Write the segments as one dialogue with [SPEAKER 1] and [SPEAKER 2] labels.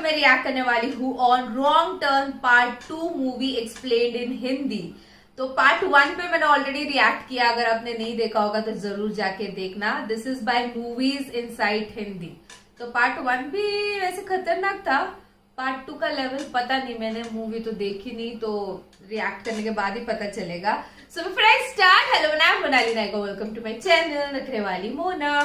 [SPEAKER 1] मैं रिएक्ट करने वाली हूँ on wrong turn part 2 movie explained इन हिंदी। तो पार्ट 1 पे मैंने ऑलरेडी रिएक्ट किया, अगर आपने नहीं देखा होगा तो जरूर जाके देखना। This is by movies inside Hindi. तो पार्ट 1 भी वैसे खतरनाक था, पार्ट 2 का लेवल पता नहीं, मैंने मूवी तो देखी नहीं, तो रिएक्ट करने के बाद ही पता चलेगा। So friends start. हेलो मैं मोनाली नायक, वेलकम टू माय चैनल नखरे वाली मोना।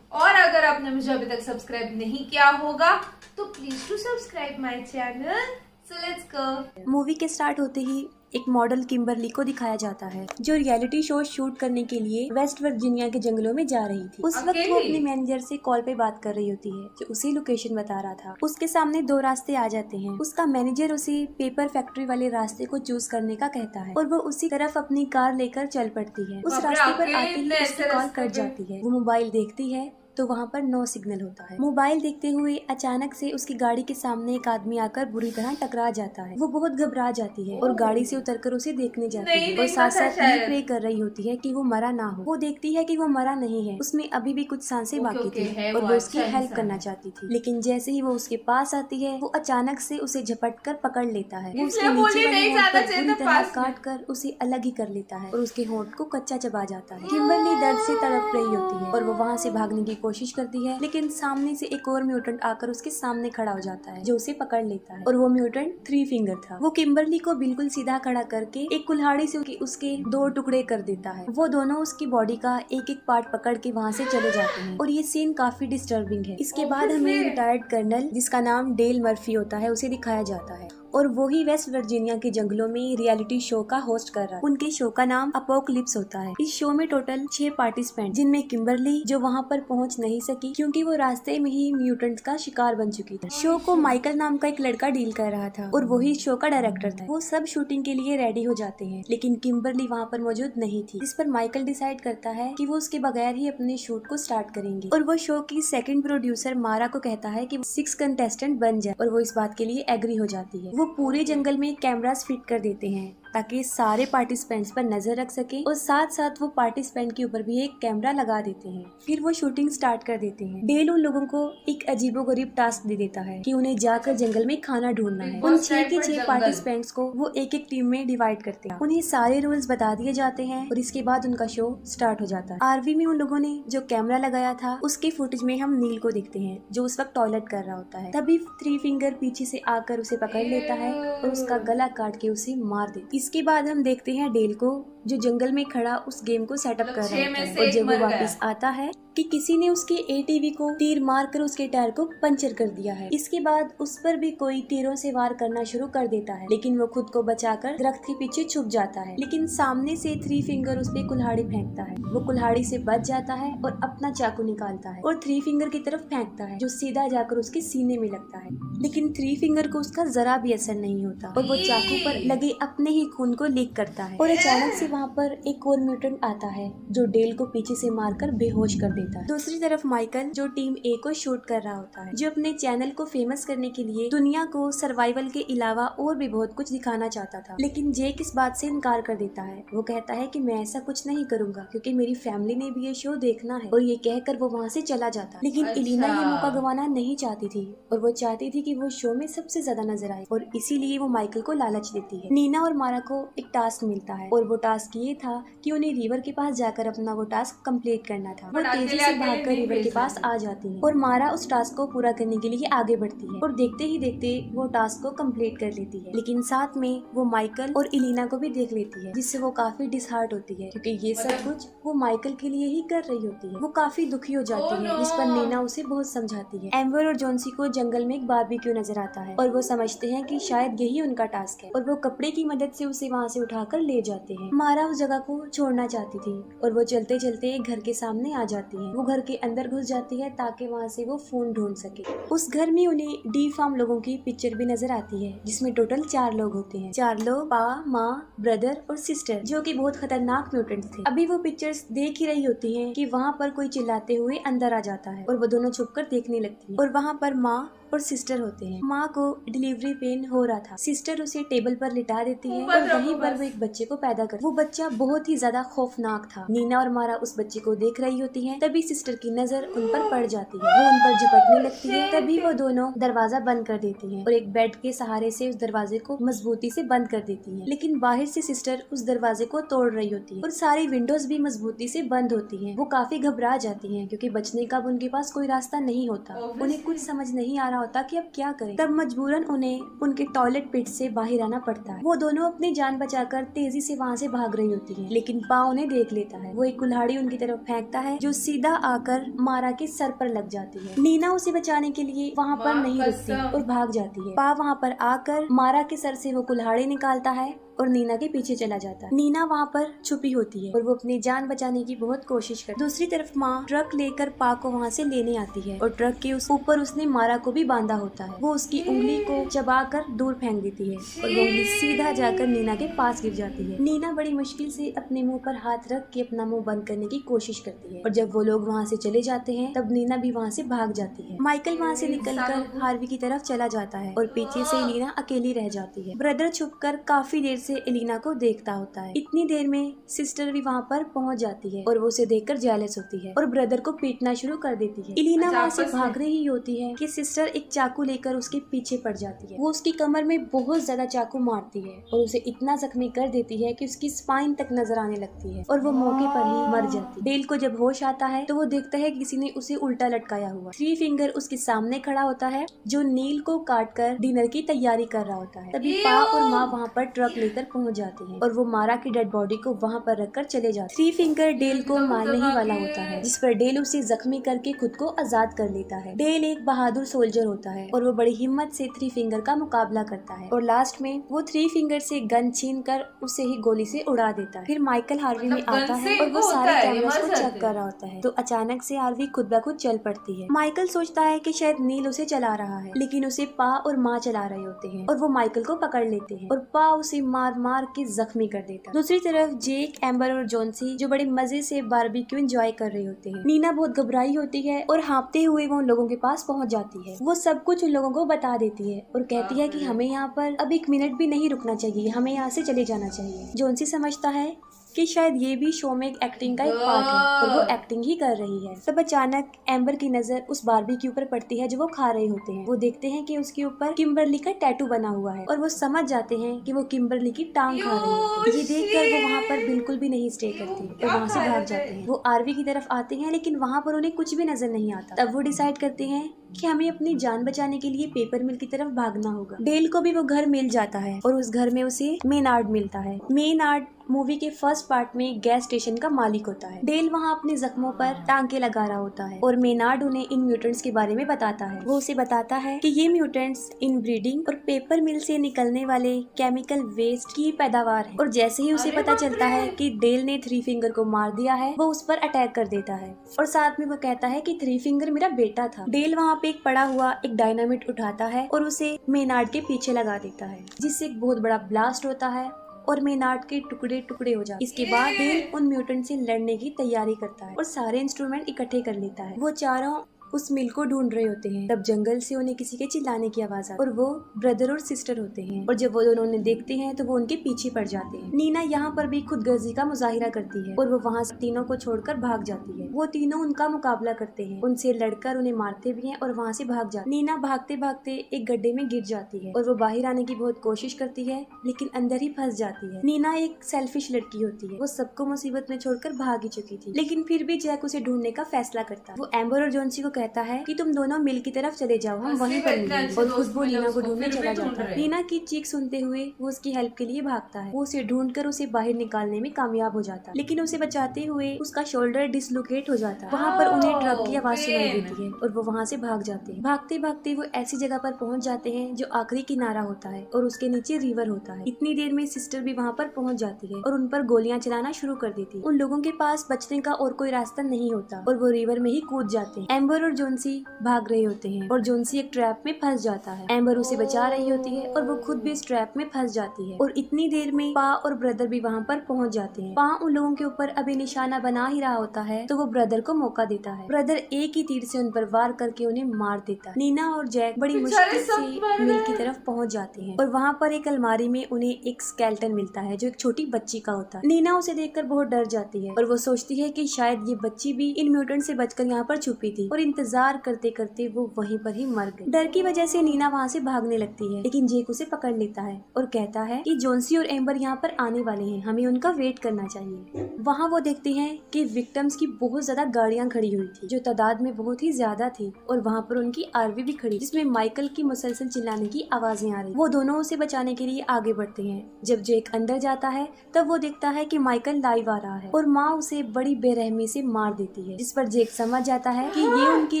[SPEAKER 1] और अगर आपने मुझे अभी तक सब्सक्राइब नहीं किया होगा तो please to subscribe my channel. So let's go.
[SPEAKER 2] Movie के स्टार्ट होते ही एक मॉडल किम्बरली को दिखाया जाता है जो रियलिटी शो शूट करने के लिए वेस्ट वर्जीनिया के जंगलों में जा रही थी। उस वक्त वो अपने मैनेजर से कॉल पे बात कर रही होती है जो उसी लोकेशन बता रहा था। उसके सामने 2 रास्ते आ जाते हैं। उसका मैनेजर उसे पेपर फैक्ट्री वाले रास्ते को चूज करने का कहता है और वो उसी तरफ अपनी कार लेकर चल पड़ती है। उस रास्ते पर आते ही उसकी कॉल कट जाती है। वो मोबाइल देखती है तो वहाँ पर नो सिग्नल होता है। मोबाइल देखते हुए अचानक से उसकी गाड़ी के सामने एक आदमी आकर बुरी तरह टकरा जाता है। वो बहुत घबरा जाती है और गाड़ी से उतरकर उसे देखने जाती है और साथ साथ ये प्रे कर रही होती है कि वो मरा ना हो। वो देखती है कि वो मरा नहीं है, उसमें अभी भी कुछ सांसें बाकी थी और वो उसकी हेल्प करना चाहती थी। लेकिन जैसे ही वो उसके पास आती है वो अचानक से उसे झपट कर पकड़ लेता है। वो उसके नीचे वाले होंठ पर बुरी तरह काट कर उसे अलग ही कर लेता है और उसके होंठ को कच्चा चबा जाता है। किम्बरली दर्द से तड़प रही होती है और वो वहाँ से भागने की कोशिश करती है, लेकिन सामने से एक और म्यूटेंट आकर उसके सामने खड़ा हो जाता है जो उसे पकड़ लेता है और वो म्यूटेंट 3 फिंगर था। वो किम्बरली को बिल्कुल सीधा खड़ा करके एक कुल्हाड़ी से उसके 2 टुकड़े कर देता है। वो दोनों उसकी बॉडी का एक एक पार्ट पकड़ के वहाँ से चले जाते हैं और ये सीन काफी डिस्टर्बिंग है। इसके बाद हमें रिटायर्ड कर्नल जिसका नाम डेल मर्फी होता है उसे दिखाया जाता है और वो ही वेस्ट वर्जीनिया के जंगलों में रियलिटी शो का होस्ट कर रहा है। उनके शो का नाम अपोकलिप्स होता है। इस शो में टोटल 6 पार्टिसिपेंट, जिनमें किम्बरली जो वहाँ पर पहुँच नहीं सकी क्योंकि वो रास्ते में ही म्यूटेंट्स का शिकार बन चुकी थी। शो को माइकल नाम का एक लड़का डील कर रहा था और वही शो का डायरेक्टर था। वो सब शूटिंग के लिए रेडी हो जाते हैं, लेकिन किम्बरली वहाँ पर मौजूद नहीं थी। इस पर माइकल डिसाइड करता है कि वो उसके बगैर ही अपने शूट को स्टार्ट करेंगे और वो शो की सेकंड प्रोड्यूसर मारा को कहता है कि 6 कंटेस्टेंट बन जाए और वो इस बात के लिए एग्री हो जाती है। वो पूरे जंगल में कैमरास फिट कर देते हैं ताकि सारे पार्टिसिपेंट्स पर नजर रख सके और साथ साथ वो पार्टिसिपेंट के ऊपर भी एक कैमरा लगा देते हैं। फिर वो शूटिंग स्टार्ट कर देते हैं। डेल उन लोगों को एक अजीबोगरीब टास्क दे देता है कि उन्हें जाकर जंगल में खाना ढूंढना है। उन 6 के 6 पार्टिसिपेंट्स को वो एक एक टीम में डिवाइड करते हैं। उन्हें सारे रूल्स बता दिए जाते हैं और इसके बाद उनका शो स्टार्ट हो जाता है। आरवी में उन लोगों ने जो कैमरा लगाया था उसके फुटेज में हम नील को देखते हैं जो उस वक्त टॉयलेट कर रहा होता है। तभी 3 फिंगर पीछे से आकर उसे पकड़ लेता है और उसका गला काट के उसे मार देता है। इसके बाद हम देखते हैं डेल को जो जंगल में खड़ा उस गेम को सेटअप कर रहा है और जब वो वापस आता है कि किसी ने उसके एटीवी को तीर मारकर उसके टायर को पंचर कर दिया है। इसके बाद उस पर भी कोई तीरों से वार करना शुरू कर देता है, लेकिन वो खुद को बचाकर दरख्त के पीछे छुप जाता है। लेकिन सामने से 3 फिंगर उस पे कुल्हाड़ी फेंकता है। वो कुल्हाड़ी से बच जाता है और अपना चाकू निकालता है और 3 फिंगर की तरफ फेंकता है जो सीधा जाकर उसके सीने में लगता है। लेकिन 3 फिंगर को उसका जरा भी असर नहीं होता और वो चाकू पर लगे अपने ही खून को लीक करता है और अचानक से वहाँ पर एक और म्यूटेंट आता है जो डेल को पीछे से मारकर बेहोश कर देता है। दूसरी तरफ माइकल जो टीम ए को शूट कर रहा होता है, जो अपने चैनल को फेमस करने के लिए दुनिया को सर्वाइवल के अलावा और भी बहुत कुछ दिखाना चाहता था, लेकिन जेक इस बात से इनकार कर देता है। वो कहता है कि मैं ऐसा कुछ नहीं करूंगा क्योंकि मेरी फैमिली ने भी ये शो देखना है और ये कहकर वो वहाँ से चला जाता है। लेकिन इलिना ये मौका गंवाना नहीं चाहती थी और वो चाहती थी कि वो शो में सबसे ज्यादा नजर आए और इसीलिए वो माइकल को लालच देती है। नीना और मारा को एक टास्क मिलता है और वो टास्क ये था कि उन्हें रिवर के पास जाकर अपना वो टास्क कंप्लीट करना था। वो तेजी से भागकर रिवर के पास आ जाती है और मारा उस टास्क को पूरा करने के लिए आगे बढ़ती है और देखते ही देखते वो टास्क को कंप्लीट कर लेती है। लेकिन साथ में वो माइकल और इलिना को भी देख लेती है जिससे वो काफी डिसहार्ट होती है क्योंकि ये सब कुछ वो माइकल के लिए ही कर रही होती है। वो काफी दुखी हो जाती है जिस पर नीना उसे बहुत समझाती है। एम्बर और जॉन्सी को जंगल में एक बारबेक्यू नजर आता है और वो समझते हैं कि शायद यही उनका टास्क है और वो कपड़े की मदद से उसे वहाँ से उठाकर ले जाते हैं। मारा उस जगह को छोड़ना चाहती थी और वो चलते चलते एक घर के सामने आ जाती है। वो घर के अंदर घुस जाती है ताकि वहाँ से वो फोन ढूंढ सके। उस घर में उन्हें डी फार्म लोगों की पिक्चर भी नजर आती है जिसमें टोटल 4 लोग होते हैं। 4 लोग पा, माँ, ब्रदर और सिस्टर जो कि बहुत खतरनाक म्यूटेंट्स थे। अभी वो पिक्चर्स देख ही रही होती हैं कि वहाँ पर कोई चिल्लाते हुए अंदर आ जाता है और वो दोनों छुपकर देखने लगती है और वहाँ पर माँ और सिस्टर होते हैं। माँ को डिलीवरी पेन हो रहा था। सिस्टर उसे टेबल पर लिटा देती है और वहीं पर वो एक बच्चे को पैदा कर। वो बच्चा बहुत ही ज्यादा खौफनाक था। नीना और मारा उस बच्चे को देख रही होती हैं। तभी सिस्टर की नजर उन पर पड़ जाती है। वो उन पर झपटने लगती है। तभी वो दोनों दरवाजा बंद कर देती हैं और एक बेड के सहारे से उस दरवाजे को मजबूती से बंद कर देती हैं। लेकिन बाहर से सिस्टर उस दरवाजे को तोड़ रही होती है और सारी विंडोज भी मजबूती से बंद होती हैं। वो काफी घबरा जाती हैं क्योंकि बचने का उनके पास कोई रास्ता नहीं होता। उन्हें कुछ समझ नहीं आ रहा होता कि अब क्या करें। तब मजबूरन उन्हें उनके टॉयलेट पिट से बाहर आना पड़ता है। वो दोनों अपनी जान बचाकर तेजी से वहाँ से भाग रही होती हैं, लेकिन पा उन्हें देख लेता है। वो एक कुल्हाड़ी उनकी तरफ फेंकता है जो सीधा आकर मारा के सर पर लग जाती है। नीना उसे बचाने के लिए वहाँ पर नहीं रुकती और भाग जाती है। पा वहाँ पर आकर मारा के सर से वो कुल्हाड़ी निकालता है और नीना के पीछे चला जाता है। नीना वहाँ पर छुपी होती है और वो अपनी जान बचाने की बहुत कोशिश करती है। दूसरी तरफ माँ ट्रक लेकर पा को वहाँ से लेने आती है और ट्रक के ऊपर उसने मारा को भी बांधा होता है। वो उसकी उंगली को चबाकर दूर फेंक देती है और वो उंगली सीधा जाकर नीना के पास गिर जाती है। नीना बड़ी मुश्किल से अपने मुंह पर हाथ रख के अपना मुंह बंद करने की कोशिश करती है और जब वो लोग वहाँ से चले जाते हैं तब नीना भी वहाँ से भाग जाती है। माइकल वहाँ से निकलकर हार्वी की तरफ चला जाता है और पीछे से एलिना अकेली रह जाती है। ब्रदर छुपकर काफी देर से एलिना को देखता होता है। इतनी देर में सिस्टर भी वहाँ पर पहुँच जाती है और वो उसे देखकर जेलस होती है और ब्रदर को पीटना शुरू कर देती है। एलिना वहाँ से भाग रही होती है कि सिस्टर एक चाकू लेकर उसके पीछे पड़ जाती है। वो उसकी कमर में बहुत ज्यादा चाकू मारती है और उसे इतना जख्मी कर देती है कि उसकी स्पाइन तक नजर आने लगती है और वो मौके पर ही मर जाती है। डेल को जब होश आता है तो वो देखता है किसी ने उसे उल्टा लटकाया हुआ। थ्री फिंगर उसके सामने खड़ा होता है जो नील को काट कर डिनर की तैयारी कर रहा होता है। तभी पा और माँ वहाँ पर ट्रक लेकर पहुँच जाती हैं और वो मारा की डेड बॉडी को वहाँ पर रखकर चले जाते। थ्री फिंगर डेल को मारने ही वाला होता है जिस पर डेल उसे जख्मी करके खुद को आजाद कर लेता है। डेल एक बहादुर सोल्जर होता है और वो बड़ी हिम्मत से थ्री फिंगर का मुकाबला करता है और लास्ट में वो थ्री फिंगर से गन छीन कर उसे ही गोली से उड़ा देता है। फिर माइकल हार्वी में आता है और वो सारे कैमरास को चेक कर रहा होता है तो अचानक से हार्वी खुद ब खुद चल पड़ती है। माइकल सोचता है कि शायद नील उसे चला रहा है लेकिन उसे पा और माँ चला रहे होते हैं और वो माइकल को पकड़ लेते हैं और पा उसे मार मार के जख्मी कर देता है। दूसरी तरफ जेक, एम्बर और जॉन्सी जो बड़े मजे से बारबेक्यू एंजॉय कर रहे होते हैं। नीना बहुत घबराई होती है और हाँपते हुए वो उन लोगों के पास पहुंच जाती है। वो सब कुछ उन लोगों को बता देती है और कहती है कि हमें यहाँ पर अब एक मिनट भी नहीं रुकना चाहिए, हमें यहाँ से चले जाना चाहिए। जॉन्सी समझता है कि शायद ये भी शो में एक्टिंग का एक पार्ट है और वो एक्टिंग ही कर रही है। तब अचानक एम्बर की नजर उस बारबेक्यू पर पड़ती है जो वो खा रहे होते हैं। वो देखते हैं कि उसके ऊपर किम्बरली का टैटू बना हुआ है और वो समझ जाते हैं कि वो किम्बरली की टांग खा रही है। ये देखकर वो वहाँ पर बिल्कुल भी नहीं स्टे करती और वहाँ से भाग जाते हैं। वो आरवी की तरफ आते हैं लेकिन वहाँ पर उन्हें कुछ भी नजर नहीं आता। तब वो डिसाइड करते हैं कि हमें अपनी जान बचाने के लिए पेपर मिल की तरफ भागना होगा। डेल को भी वो घर मिल जाता है और उस घर में उसे मेनार्ड मिलता है। मेनार्ड मूवी के फर्स्ट पार्ट में गैस स्टेशन का मालिक होता है। डेल वहाँ अपने जख्मों पर टांके लगा रहा होता है और मेनार्ड उन्हें इन म्यूटेंट्स के बारे में बताता है। वो उसे बताता है कि ये म्यूटेंट्स इन ब्रीडिंग और पेपर मिल से निकलने वाले केमिकल वेस्ट की पैदावार है। और जैसे ही उसे पता चलता है कि डेल ने थ्री फिंगर को मार दिया है वो उस पर अटैक कर देता है और साथ में वो कहता है कि थ्री फिंगर मेरा बेटा था। डेल वहाँ पे एक पड़ा हुआ एक डायनामिट उठाता है और उसे मेनार्ड के पीछे लगा देता है जिससे एक बहुत बड़ा ब्लास्ट होता है और मेनार्ड के टुकड़े टुकड़े हो जाते हैं। इसके बाद डेल उन म्यूटेंट से लड़ने की तैयारी करता है और सारे इंस्ट्रूमेंट इकट्ठे कर लेता है। वो चारों उस मिल को ढूंढ रहे होते हैं तब जंगल से उन्हें किसी के चिल्लाने की आवाज आती है और वो ब्रदर और सिस्टर होते हैं और जब वो दोनों उन्हें देखते हैं तो वो उनके पीछे पड़ जाते हैं। नीना यहाँ पर भी खुदगर्जी का मुजाहिरा करती है और वो वहाँ से तीनों को छोड़कर भाग जाती है। वो तीनों उनका मुकाबला करते हैं, उनसे लड़कर उन्हें मारते भी हैं और वहाँ से भाग जाते। नीना भागते भागते एक गड्ढे में गिर जाती है और वो बाहर आने की बहुत कोशिश करती है लेकिन अंदर ही फंस जाती है। नीना एक सेल्फिश लड़की होती है, वो सबको मुसीबत में छोड़कर भाग ही चुकी थी लेकिन फिर भी जैक उसे ढूंढने का फैसला करता है। वो एम्बर और जॉन्सी को कहता है कि तुम दोनों मिल की तरफ चले जाओ, हम वहीं पर मिलेंगे और खुद वो नीना को ढूंढने चला जाता है। नीना की चीख सुनते हुए वो उसकी हेल्प के लिए भागता है। वो उसे ढूंढकर उसे बाहर निकालने में कामयाब हो जाता है लेकिन उसे बचाते हुए उसका शोल्डर डिसलोकेट हो जाता है। वहाँ पर उन्हें ट्रक की आवाज सुनाई देती है और वो वहाँ से भाग जाते हैं। भागते भागते वो ऐसी जगह पर पहुँच जाते हैं जो आखिरी किनारा होता है और उसके नीचे रिवर होता है। इतनी देर में सिस्टर भी वहाँ पर पहुँच जाती है और उन पर गोलियां चलाना शुरू कर देती है। उन लोगों के पास बचने का और कोई रास्ता नहीं होता और वो रिवर में ही कूद जाते हैं। एम्बर और और जोन्सी भाग रहे होते हैं और जोन्सी एक ट्रैप में फंस जाता है। एम्बर उसे बचा रही होती है और वो खुद भी इस ट्रैप में फंस जाती है और इतनी देर में पा और ब्रदर भी वहाँ पर पहुँच जाते हैं। पा उन लोगों के ऊपर अभी निशाना बना ही रहा होता है तो वो ब्रदर को मौका देता है। ब्रदर एक ही तीर से उन पर वार करके उन्हें मार देता है। नीना और जैक बड़ी मुश्किल से मिल की तरफ पहुँच जाते हैं और वहाँ पर एक अलमारी में उन्हें एक स्केलेटन मिलता है जो एक छोटी बच्ची का होता है। नीना उसे देखकर बहुत डर जाती है और वो सोचती है कि शायद ये बच्ची भी इन म्यूटेंट से बचकर यहाँ पर छुपी थी और इंतजार करते करते वो वहीं पर ही मर गई। डर की वजह से नीना वहाँ से भागने लगती है लेकिन जेक उसे पकड़ लेता है और कहता है कि जोन्सी और एम्बर यहाँ पर आने वाले हैं, हमें उनका वेट करना चाहिए। वहाँ वो देखते हैं कि विक्टिम्स की बहुत ज्यादा गाड़ियाँ खड़ी हुई थी जो तादाद में बहुत ही ज्यादा थी और वहाँ पर उनकी आरवी भी खड़ी जिसमें माइकल की मुसलसल चिल्लाने की आवाजें आ रही। वो दोनों उसे बचाने के लिए आगे बढ़ते हैं। जब जेक अंदर जाता है तब वो देखता है कि माइकल लाइव आ रहा है और माँ उसे बड़ी बेरहमी से मार देती है, जिस पर जेक समझ जाता है कि ये उनके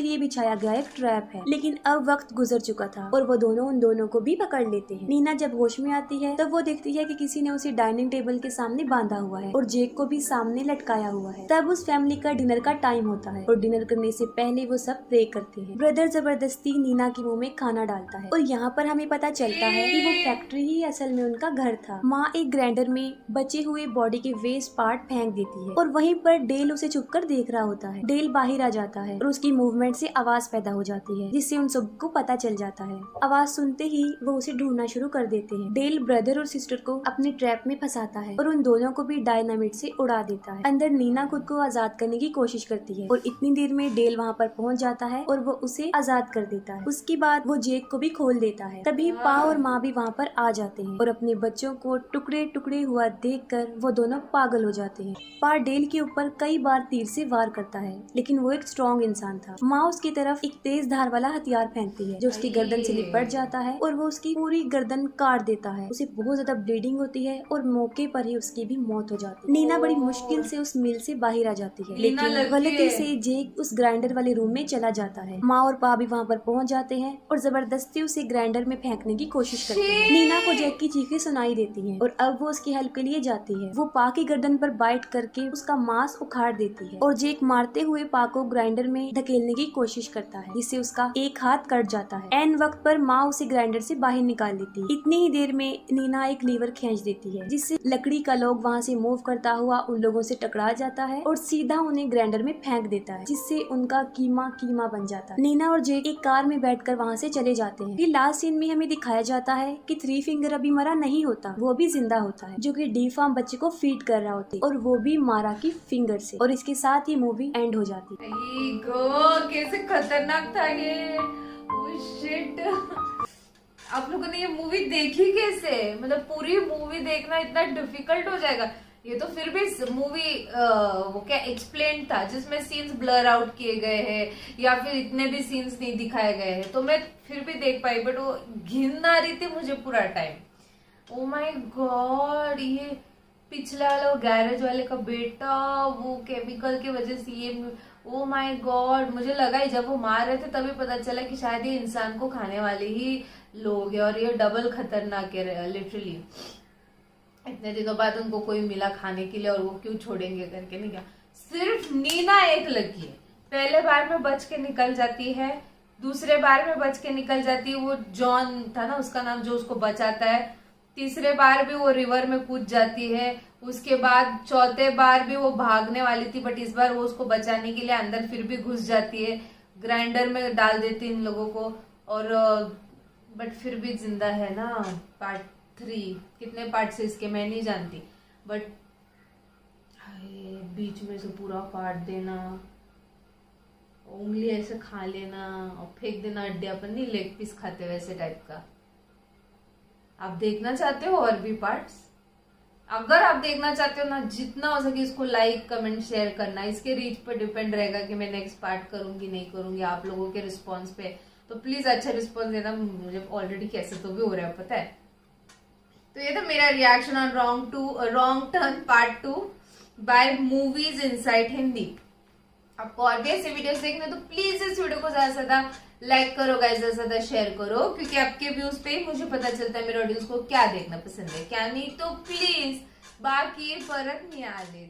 [SPEAKER 2] लिए बिछाया गया एक ट्रैप है। लेकिन अब वक्त गुजर चुका था और वो दोनों उन दोनों को भी पकड़ लेते हैं। नीना जब होश में आती है तब वो देखती है कि किसी ने उसे डाइनिंग टेबल के सामने बांधा हुआ है और जेक को भी सामने लटकाया हुआ है। तब उस फैमिली का डिनर का टाइम होता है और डिनर करने से पहले वो सब प्रे करते हैं। ब्रदर जबरदस्ती नीना के मुंह में खाना डालता है और यहाँ पर हमें पता चलता है कि वो फैक्ट्री ही असल में उनका घर था। माँ एक ग्राइंडर में बचे हुए बॉडी के वेस्ट पार्ट फेंक देती है और वहीं पर डेल उसे छुपकर देख रहा होता है। डेल बाहर आ जाता है और उसकी मूवमेंट से आवाज पैदा हो जाती है जिससे उन सबको पता चल जाता है। आवाज सुनते ही वो उसे ढूंढना शुरू कर देते हैं। डेल ब्रदर और सिस्टर को अपने ट्रैप में फंसाता है और उन दोनों को भी डायनामिट से उड़ा देता है। अंदर नीना खुद को आजाद करने की कोशिश करती है और इतनी देर में डेल वहाँ पर पहुँच जाता है और वो उसे आजाद कर देता है। उसके बाद वो जेक को भी खोल देता है। तभी पा और माँ भी वहाँ पर आ जाते हैं और अपने बच्चों को टुकड़े टुकड़े हुआ देखकर वो दोनों पागल हो जाते हैं। पा डेल के ऊपर कई बार तीर से वार करता है लेकिन वो एक स्ट्रॉन्ग इंसान था। माँ उसकी तरफ एक तेज धार वाला हथियार फेंकती है जो उसकी गर्दन से लिपट जाता है और वो उसकी पूरी गर्दन काट देता है। उसे बहुत ज्यादा ब्लीडिंग होती है और मौके पर ही उसकी भी मौत हो जाती है। नीना बड़ी मुश्किल से उस मिल से बाहर आ जाती है लेकिन गलती से जेक उस ग्राइंडर वाले रूम में चला जाता है। माँ और पा भी वहाँ पर पहुँच जाते हैं और जबरदस्ती उसे ग्राइंडर में फेंकने की कोशिश करते हैं। नीना को जेक की चीखें सुनाई देती हैं और अब वो उसकी हेल्प के लिए जाती है। वो पा की गर्दन पर बाइट करके उसका मांस उखाड़ देती है और जेक मारते हुए पा को ग्राइंडर में धकेलने की कोशिश करता है जिससे उसका एक हाथ कट जाता है। एन वक्त पर माँ उसे ग्राइंडर से बाहर निकाल देती है। इतनी ही देर में नीना एक लीवर खींच देती है जिससे लकड़ी का लोग वहाँ से मूव करता हुआ उन लोगों से टकरा जाता है और सीधा उन्हें ग्राइंडर में फेंक देता है जिससे उनका कीमा कीमा बन जाता है। नीना और जेक एक कार में बैठकर वहाँ से चले जाते हैं। फिर लास्ट सीन में हमें दिखाया जाता है कि थ्री फिंगर अभी मरा नहीं होता, वो भी जिंदा होता है जो कि डी फार्म बच्चे को फीड कर रहा होता है और वो भी मारा की फिंगर से। और इसके साथ ही मूवी एंड हो जाती है।
[SPEAKER 1] कैसे खतरनाक था ये। शिट। आप लोगों ने ये मूवी देखी कैसे? मतलब पूरी मूवी देखना इतना डिफिकल्ट हो जाएगा। ये तो फिर भी मूवी वो क्या एक्सप्लेन था जिसमें सीन्स ब्लर आउट किए गए हैं या फिर इतने भी सीन्स नहीं दिखाए गए हैं तो मैं फिर भी देख पाई, बट वो घिन आ रही थी मुझे पूरा टाइम। ओ माय गॉड, ये पिछला वाला गैरेज वाले का बेटा वो केमिकल की वजह से ये, ओ माय गॉड। मुझे लगा ही जब वो मार रहे थे तभी पता चला कि शायद ये इंसान को खाने वाले ही लोग हैं और ये डबल खतरनाक है लिटरली। इतने दिनों बाद उनको कोई मिला खाने के लिए और वो क्यों छोड़ेंगे करके नहीं क्या। सिर्फ नीना एक लगी है। पहले बार में बच के निकल जाती है, दूसरे बार में बच के निकल जाती है, वो जॉन था ना उसका नाम जो उसको बचाता है। तीसरे बार भी वो रिवर में कूद जाती है। उसके बाद चौथे बार भी वो भागने वाली थी बट इस बार वो उसको बचाने के लिए अंदर फिर भी घुस जाती है, ग्राइंडर में डाल देती इन लोगों को और बट फिर भी जिंदा है ना। पार्ट 3 कितने पार्ट से इसके मैं नहीं जानती बट बीच में से पूरा काट देना, उंगली ऐसे खा लेना और फेंक देना अड्डे, अपन नहीं लेग पीस खाते वैसे टाइप का। आप देखना चाहते हो और भी पार्ट्स? अगर आप देखना चाहते हो ना, जितना हो सके इसको लाइक कमेंट शेयर करना। इसके रीच पर डिपेंड रहेगा कि मैं नेक्स्ट पार्ट करूंगी नहीं करूंगी, आप लोगों के रिस्पॉन्स पे। तो प्लीज अच्छा रिस्पॉन्स देना। मुझे ऑलरेडी कैसे तो भी हो रहा है पता है। तो ये था मेरा reaction on wrong turn part 2 by movies insight Hindi. आपको और भी ऐसे वीडियोस देखने तो प्लीज इस वीडियो को ज्यादा से ज्यादा लाइक करो गाइस, ज्यादा से ज्यादा शेयर करो क्योंकि आपके व्यूज पे ही मुझे पता चलता है मेरे ऑडियंस को क्या देखना पसंद है क्या नहीं। तो प्लीज बाकी परत नहीं आले।